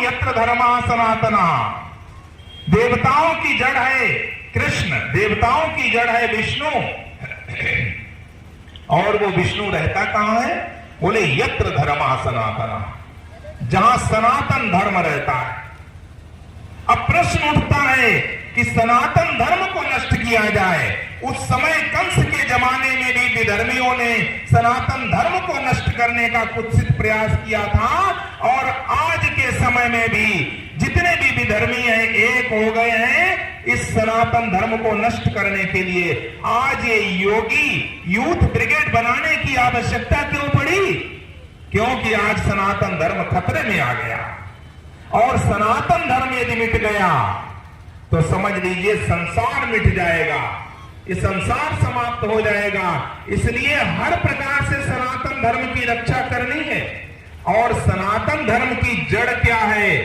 यत्र धर्मः सनातनः। देवताओं की जड़ है कृष्ण, देवताओं की जड़ है विष्णु, और वो विष्णु रहता कहां है? बोले यत्र धर्मः सनातनः, जहां सनातन धर्म रहता है। अब प्रश्न उठता है कि सनातन धर्म को नष्ट किया जाए। उस समय कंस के जमाने में भी विधर्मियों ने सनातन धर्म को नष्ट करने का कुत्सित प्रयास किया था, और आज के समय में भी जितने भी विधर्मी हैं एक हो गए हैं इस सनातन धर्म को नष्ट करने के लिए। आज ये योगी यूथ ब्रिगेड बनाने की आवश्यकता क्यों पड़ी? क्योंकि आज सनातन धर्म खतरे में आ गया, और सनातन धर्म यदि मिट गया तो समझ लीजिए संसार मिट जाएगा, ये संसार समाप्त हो जाएगा। इसलिए हर प्रकार से सनातन धर्म की रक्षा करनी है। और सनातन धर्म की जड़ क्या है?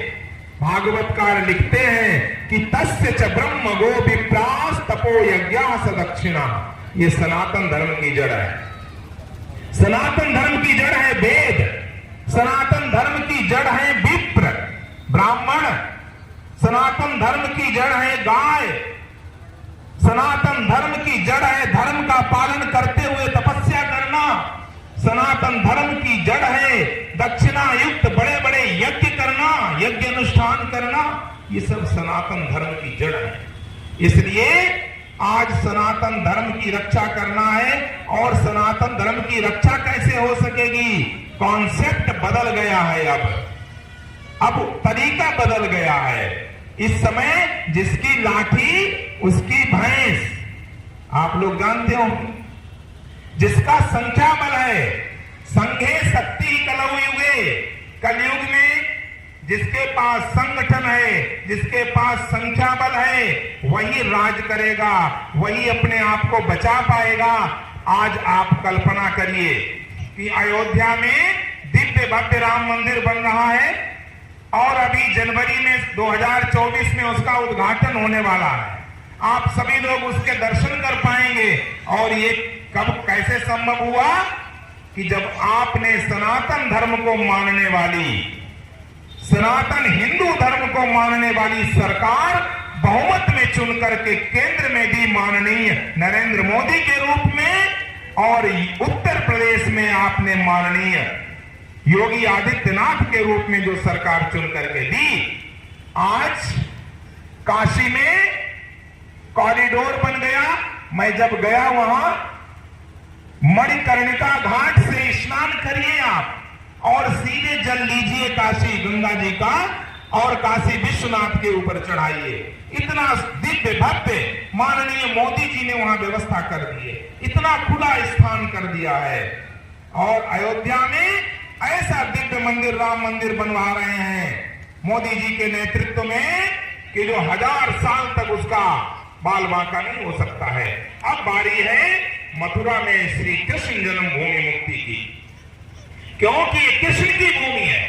भागवतकार लिखते हैं कि तस्य च ब्रह्म गो विप्रास तपो यज्ञास दक्षिणा। ये सनातन धर्म की जड़ है। सनातन धर्म की जड़ है वेद, सनातन धर्म की जड़ है विप्र ब्राह्मण, सनातन धर्म की जड़ है गाय, सनातन धर्म की जड़ है धर्म का पालन करते हुए तपस्या करना, सनातन धर्म की जड़ है दक्षिणा युक्त बड़े बड़े यज्ञ करना, यज्ञ अनुष्ठान करना। ये सब सनातन धर्म की जड़ है। इसलिए आज सनातन धर्म की रक्षा करना है। और सनातन धर्म की रक्षा कैसे हो सकेगी? कॉन्सेप्ट बदल गया है, अब तरीका बदल गया है। इस समय जिसकी लाठी उसकी भैंस, आप लोग जानते हो, जिसका संख्या बल है, संघे शक्ति कलौ युगे, कलयुग में जिसके पास संगठन है, जिसके पास संख्या बल है, वही राज करेगा, वही अपने आप को बचा पाएगा। आज आप कल्पना करिए कि अयोध्या में दिव्य भव्य राम मंदिर बन रहा है, और अभी जनवरी में 2024 में उसका उद्घाटन होने वाला है। आप सभी लोग उसके दर्शन कर पाएंगे। और ये कब कैसे संभव हुआ? कि जब आपने सनातन धर्म को मानने वाली, सनातन हिंदू धर्म को मानने वाली सरकार बहुमत में चुन करके केंद्र में भी माननीय नरेंद्र मोदी के रूप में, और उत्तर प्रदेश में आपने माननीय योगी आदित्यनाथ के रूप में जो सरकार चुन करके दी। आज काशी में कॉरिडोर बन गया। मैं जब गया वहां, मणिकर्णिका घाट से स्नान करिए आप और सीधे जल लीजिए काशी गंगा जी का, और काशी विश्वनाथ के ऊपर चढ़ाइए। इतना दिव्य भव्य माननीय मोदी जी ने वहां व्यवस्था कर दी है, इतना खुला स्थान कर दिया है। और अयोध्या में ऐसा दिव्य मंदिर, राम मंदिर बनवा रहे हैं मोदी जी के नेतृत्व में, कि जो 1000 साल तक उसका बाल बांका नहीं हो सकता है। अब बारी है मथुरा में श्री कृष्ण जन्मभूमि मुक्ति की, क्योंकि ये कृष्ण की भूमि है,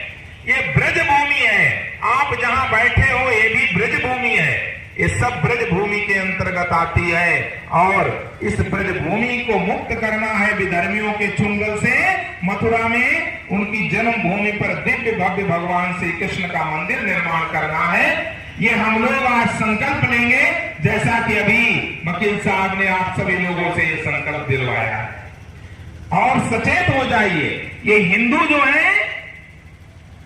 ये ब्रज भूमि है। आप जहां बैठे हो ये भी ब्रज भूमि है, ये सब ब्रज भूमि के अंतर्गत आती है। और इस ब्रज भूमि को मुक्त करना है विधर्मियों के चुंगल से। मथुरा में उनकी जन्मभूमि पर दिव्य भव्य भगवान श्री कृष्ण का मंदिर निर्माण करना है। ये हम लोग आज संकल्प लेंगे, जैसा कि अभी वकील साहब ने आप सभी लोगों से ये संकल्प दिलवाया है। और सचेत हो जाइए, ये हिंदू जो है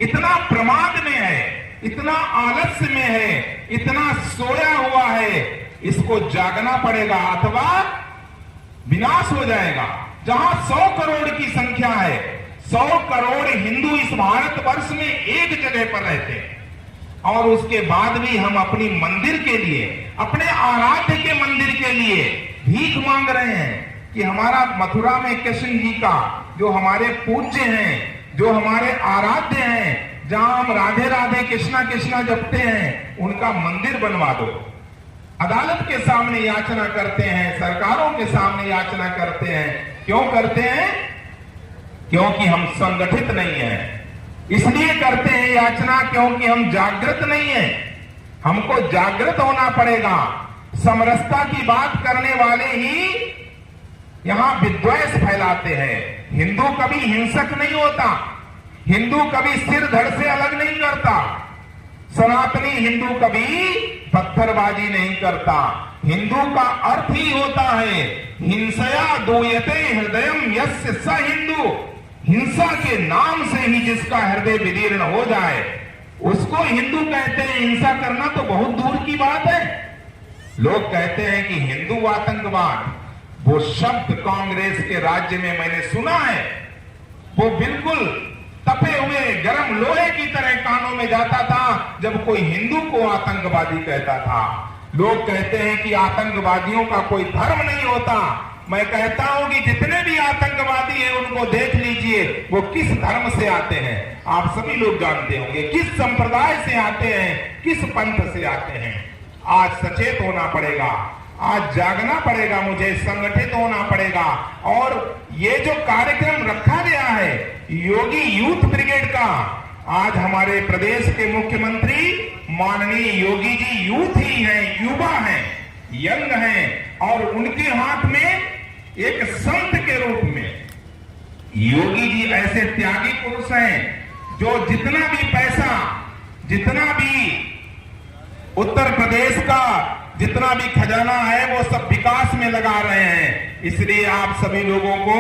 इतना प्रमाद में है, इतना आलस्य में है, इतना सोया हुआ है, इसको जागना पड़ेगा अथवा विनाश हो जाएगा। जहां 100 करोड़ की संख्या है, 100 करोड़ हिंदू इस भारतवर्ष में एक जगह पर रहते हैं, और उसके बाद भी हम अपनी मंदिर के लिए, अपने आराध्य के मंदिर के लिए भीख मांग रहे हैं कि हमारा मथुरा में कृष्ण जी का, जो हमारे पूज्य हैं, जो हमारे आराध्य हैं, जहां हम राधे राधे कृष्णा कृष्णा जपते हैं, उनका मंदिर बनवा दो। अदालत के सामने याचना करते हैं, सरकारों के सामने याचना करते हैं। क्यों करते हैं? क्योंकि हम संगठित नहीं हैं। इसलिए करते हैं याचना क्योंकि हम जागृत नहीं हैं। हमको जागृत होना पड़ेगा। समरसता की बात करने वाले ही यहां विद्वेष फैलाते हैं। हिंदू कभी हिंसक नहीं होता, हिंदू कभी सिर धड़ से अलग नहीं करता, सनातनी हिंदू कभी पत्थरबाजी नहीं करता। हिंदू का अर्थ ही होता है हिंसया दूयते हृदयम यस्य स हिंदू। हिंसा के नाम से ही जिसका हृदय विदीर्ण हो जाए उसको हिंदू कहते हैं। हिंसा करना तो बहुत दूर की बात है। लोग कहते हैं कि हिंदू आतंकवाद, वो शब्द कांग्रेस के राज्य में मैंने सुना है, वो बिल्कुल तपे हुए गर्म लोहे की तरह कानों में जाता था जब कोई हिंदू को आतंकवादी कहता था। लोग कहते हैं कि आतंकवादियों का कोई धर्म नहीं होता। मैं कहता हूं कि जितने भी आतंकवादी हैं उनको देख लीजिए वो किस धर्म से आते हैं। आप सभी लोग जानते होंगे किस संप्रदाय से आते हैं, किस पंथ से आते हैं। आज सचेत होना पड़ेगा, आज जागना पड़ेगा, मुझे संगठित होना पड़ेगा। और ये जो कार्यक्रम रखा गया है योगी यूथ ब्रिगेड का, आज हमारे प्रदेश के मुख्यमंत्री माननीय योगी जी यूथ ही हैं, युवा हैं, यंग हैं, और उनके हाथ में एक संत के रूप में योगी जी ऐसे त्यागी पुरुष हैं जो जितना भी पैसा, जितना भी उत्तर प्रदेश का जितना भी खजाना है वो सब विकास में लगा रहे हैं। इसलिए आप सभी लोगों को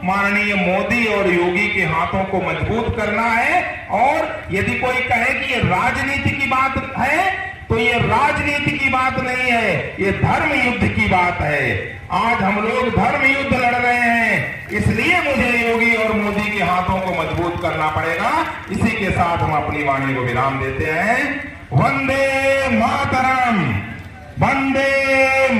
माननीय मोदी और योगी के हाथों को मजबूत करना है। और यदि कोई कहे कि ये राजनीति की बात है तो ये राजनीति की बात नहीं है, ये धर्म युद्ध की बात है। आज हम लोग धर्म युद्ध लड़ रहे हैं, इसलिए मुझे योगी और मोदी के हाथों को मजबूत करना पड़ेगा। इसी के साथ हम अपनी वाणी को विराम देते हैं। वंदे मातरम, वंदे